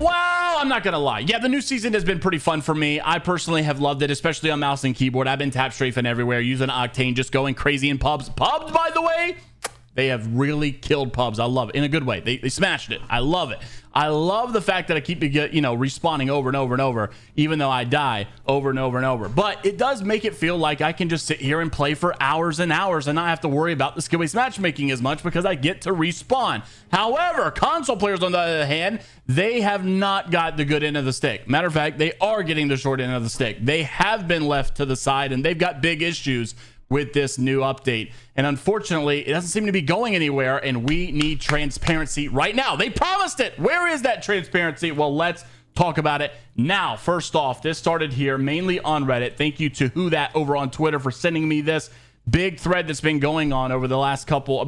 Well, I'm not gonna lie. Yeah, the new season has been pretty fun for me. I personally have loved it, especially on mouse and keyboard. I've been tap strafing everywhere, using Octane, just going crazy in pubs. Pubs, by the way, they have really killed pubs. I love it in a good way. They smashed it. I love it. I love the fact that I keep respawning over and over and over, even though I die over and over and over. But it does make it feel like I can just sit here and play for hours and hours and not have to worry about the skill-based matchmaking as much because I get to respawn. However, console players, on the other hand, they have not got the good end of the stick. Matter of fact, they are getting the short end of the stick. They have been left to the side, and they've got big issues with this new update. And unfortunately, it doesn't seem to be going anywhere, and we need transparency right now. They promised it. Where is that transparency? Well, let's talk about it now. First off, this started here mainly on Reddit. Thank you to Who That over on Twitter for sending me this big thread that's been going on over the last couple,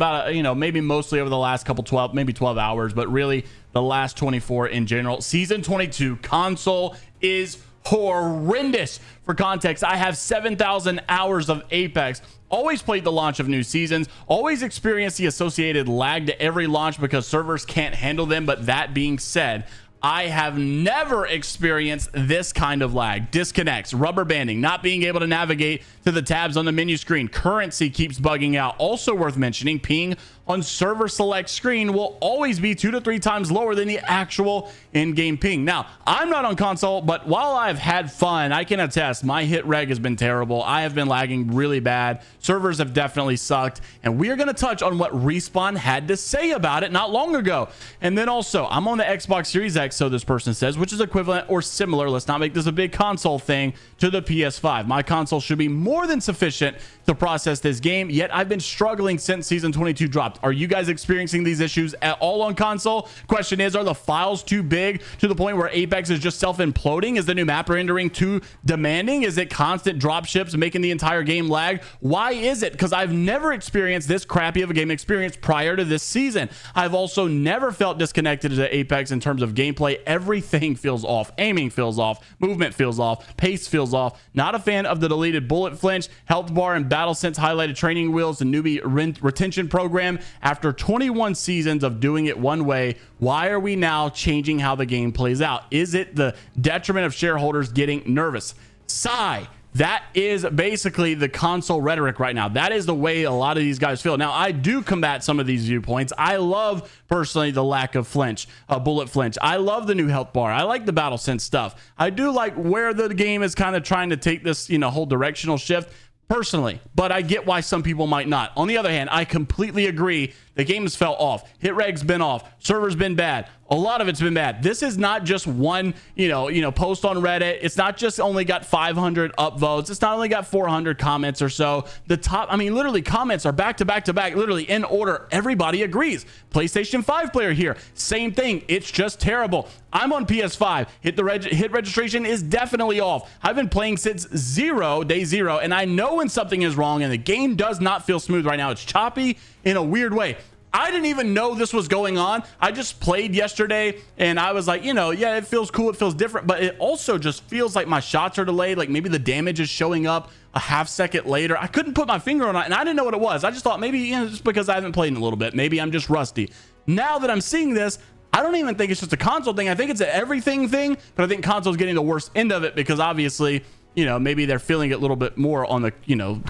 maybe mostly over the last couple 12 hours, but really the last 24 in general. Season 22 console is horrendous. For context, I have 7,000 hours of Apex. Always played the launch of new seasons. Always experienced the associated lag to every launch because servers can't handle them. But that being said, I have never experienced this kind of lag. Disconnects, rubber banding, not being able to navigate to the tabs on the menu screen. Currency keeps bugging out. Also worth mentioning, ping on server select screen will always be 2 to 3 times lower than the actual in-game ping. Now, I'm not on console, but while I've had fun, I can attest my hit reg has been terrible. I have been lagging really bad. Servers have definitely sucked, and we are going to touch on what Respawn had to say about it not long ago. And then also, I'm on the Xbox Series X, so this person says, which is equivalent or similar, let's not make this a big console thing, to the PS5. My console should be more than sufficient to process this game, yet I've been struggling since Season 22 dropped. Are you guys experiencing these issues at all on console? Question is, are the files too big to the point where Apex is just self-imploding? Is the new map rendering too demanding? Is it constant drop ships making the entire game lag? Why is it? Because I've never experienced this crappy of a game experience prior to this season. I've also never felt disconnected to Apex in terms of gameplay. Everything feels off. Aiming feels off. Movement feels off. Pace feels off. Not a fan of the deleted bullet flinch, health bar, and battle sense highlighted training wheels, the newbie retention program. After 21 seasons of doing it one way, why are we now changing how the game plays out? Is it the detriment of shareholders getting nervous? Sigh. That is basically the console rhetoric right now. That is the way a lot of these guys feel. Now, I do combat some of these viewpoints. I love, personally, the lack of flinch, bullet flinch. I love the new health bar. I like the battle sense stuff. I do like where the game is kind of trying to take this, whole directional shift, personally, but I get why some people might not. On the other hand, I completely agree. The game has fell off. Hit reg's been off. Server's been bad. A lot of it's been bad. This is not just one, post on Reddit. It's not just only got 500 upvotes. It's not only got 400 comments or so. The top, literally comments are back to back to back, literally in order. Everybody agrees. PlayStation 5 player here. Same thing. It's just terrible. I'm on PS5. Hit registration is definitely off. I've been playing since day zero, and I know when something is wrong, and the game does not feel smooth right now. It's choppy in a weird way. I didn't even know this was going on. I just played yesterday and I was like, yeah, it feels cool. It feels different, but it also just feels like my shots are delayed. Like maybe the damage is showing up a half second later. I couldn't put my finger on it and I didn't know what it was. I just thought maybe, just because I haven't played in a little bit, maybe I'm just rusty. Now that I'm seeing this, I don't even think it's just a console thing. I think it's an everything thing, but I think console's getting the worst end of it because obviously, maybe they're feeling it a little bit more on the,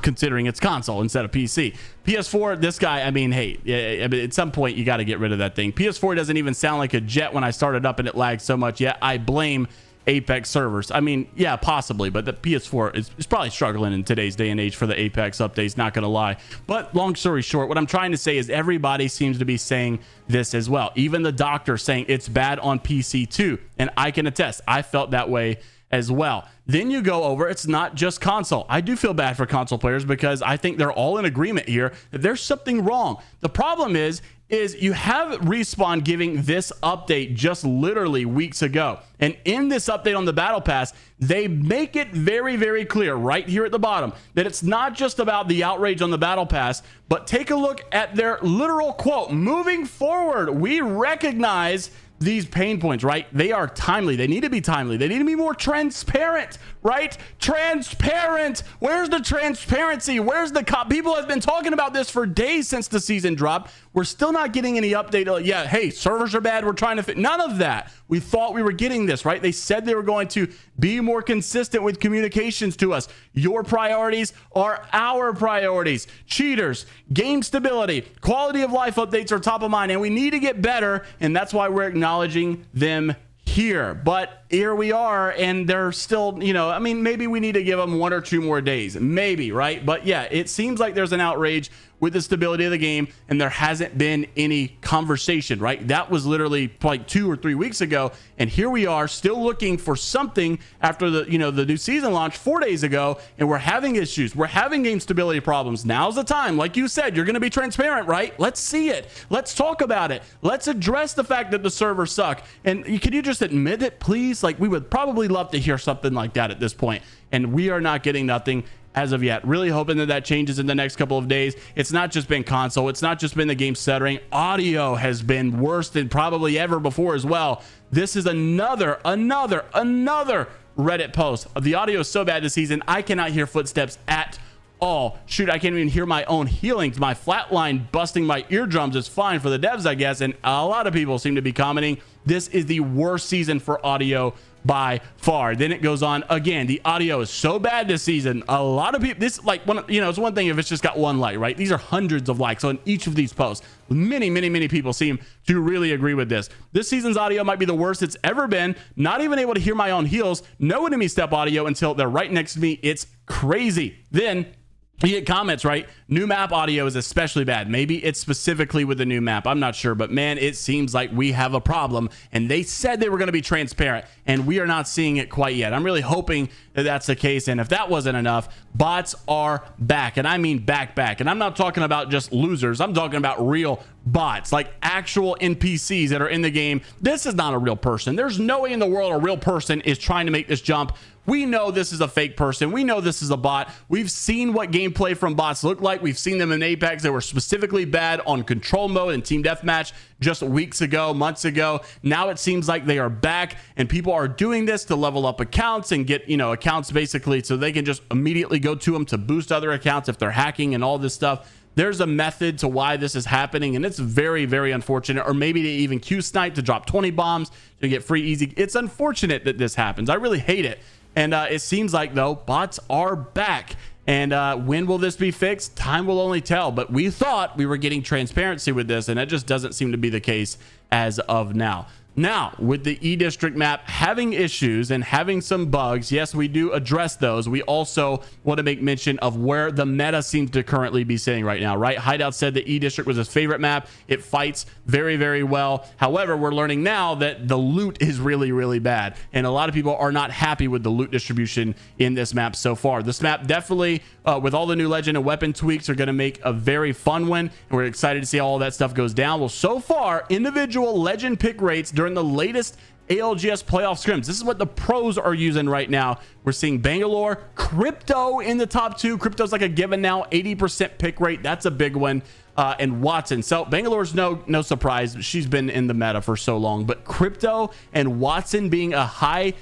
considering it's console instead of PC. PS4, this guy, hey, at some point you got to get rid of that thing. PS4 doesn't even sound like a jet when I started up and it lagged so much. Yeah, I blame Apex servers. Yeah, possibly, but the PS4 is probably struggling in today's day and age for the Apex updates, not gonna lie. But long story short, what I'm trying to say is everybody seems to be saying this as well. Even the doctor saying it's bad on PC too, and I can attest, I felt that way as well. Then you go over, it's not just console. I do feel bad for console players because I think they're all in agreement here that there's something wrong. The problem is you have Respawn giving this update just literally weeks ago. And in this update on the Battle Pass, they make it very, very clear right here at the bottom that it's not just about the outrage on the Battle Pass, but take a look at their literal quote. Moving forward, we recognize these pain points, right? They are timely. They need to be timely. They need to be more transparent, right? Transparent. Where's the transparency? Where's the people have been talking about this for days since the season dropped. We're still not getting any update. Yeah, hey, servers are bad. We're trying to fit. None of that. We thought we were getting this, right? They said they were going to be more consistent with communications to us. Your priorities are our priorities. Cheaters, game stability, quality of life updates are top of mind, and we need to get better, and that's why we're acknowledging them here. But here we are, and they're still, I mean, maybe we need to give them 1 or 2 more days, maybe, right? But yeah, it seems like there's an outrage with the stability of the game, and there hasn't been any conversation, right? That was literally like 2 or 3 weeks ago, and here we are still looking for something after the new season launch 4 days ago, and we're having issues. We're having game stability problems. Now's the time. Like you said, you're going to be transparent, right? Let's see it. Let's talk about it. Let's address the fact that the servers suck. And can you just admit it, please? Like, we would probably love to hear something like that at this point, and we are not getting nothing as of yet. Really hoping that changes in the next couple of days. It's not just been console. It's not just been the game stuttering. Audio has been worse than probably ever before as well. This is another Reddit post. The audio is so bad this season, I cannot hear footsteps at all. Shoot, I can't even hear my own healings. My flatline busting my eardrums is fine for the devs, I guess, and a lot of people seem to be commenting this is the worst season for audio by far. Then it goes on again. The audio is so bad this season. A lot of people, this, like, it's one thing if it's just got 1 like, right? These are hundreds of likes on each of these posts. Many people seem to really agree with this. This season's audio might be the worst it's ever been. Not even able to hear my own heals. No enemy step audio until they're right next to me. It's crazy. Then you get comments, right? New map audio is especially bad. Maybe it's specifically with the new map. I'm not sure, but man, it seems like we have a problem, and they said they were going to be transparent, and we are not seeing it quite yet. I'm really hoping that that's the case, and if that wasn't enough, bots are back, and I mean back. And I'm not talking about just losers. I'm talking about real bots, like actual NPCs that are in the game. This is not a real person. There's no way in the world a real person is trying to make this jump. We know this is a fake person. We know this is a bot. We've seen what gameplay from bots look like. We've seen them in Apex. They were specifically bad on control mode and team deathmatch just weeks ago, months ago. Now it seems like they are back, and people are doing this to level up accounts and get, accounts basically so they can just immediately go to them to boost other accounts if they're hacking and all this stuff. There's a method to why this is happening, and it's very unfortunate. Or maybe they even Q-snipe to drop 20 bombs to get free easy. It's unfortunate that this happens. I really hate it. And it seems like, though, bots are back. And when will this be fixed? Time will only tell. But we thought we were getting transparency with this, and it just doesn't seem to be the case as of now. Now, with the E-District map having issues and having some bugs, yes, we do address those. We also want to make mention of where the meta seems to currently be sitting right now, right? Hideout said the E-District was his favorite map. It fights very well. However, we're learning now that the loot is really bad, and a lot of people are not happy with the loot distribution in this map so far. This map definitely, with all the new legend and weapon tweaks, are going to make a very fun one, and we're excited to see how all that stuff goes down. Well, so far, individual legend pick rates during the latest ALGS playoff scrims. This is what the pros are using right now. We're seeing Bangalore, Crypto in the top 2. Crypto's like a given now, 80% pick rate. That's a big one. And Watson. So Bangalore's no surprise. She's been in the meta for so long. But Crypto and Watson being a high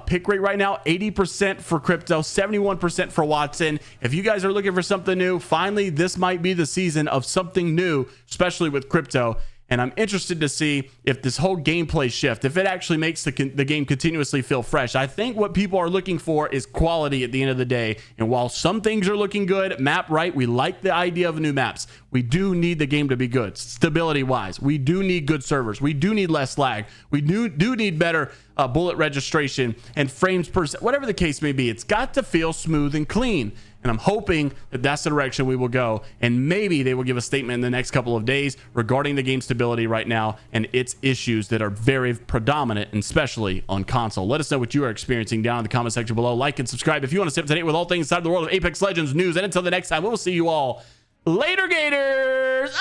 pick rate right now, 80% for Crypto, 71% for Watson. If you guys are looking for something new, finally, this might be the season of something new, especially with Crypto. And I'm interested to see if this whole gameplay shift, if it actually makes the game continuously feel fresh. I think what people are looking for is quality at the end of the day. And while some things are looking good, map right, we like the idea of new maps. We do need the game to be good, stability-wise. We do need good servers. We do need less lag. We do need better bullet registration and frames per second, whatever the case may be. It's got to feel smooth and clean. And I'm hoping that that's the direction we will go. And maybe they will give a statement in the next couple of days regarding the game stability right now and its issues that are very predominant, and especially on console. Let us know what you are experiencing down in the comment section below. Like and subscribe if you want to stay up to date with all things inside the world of Apex Legends news. And until the next time, we'll see you all later, Gators.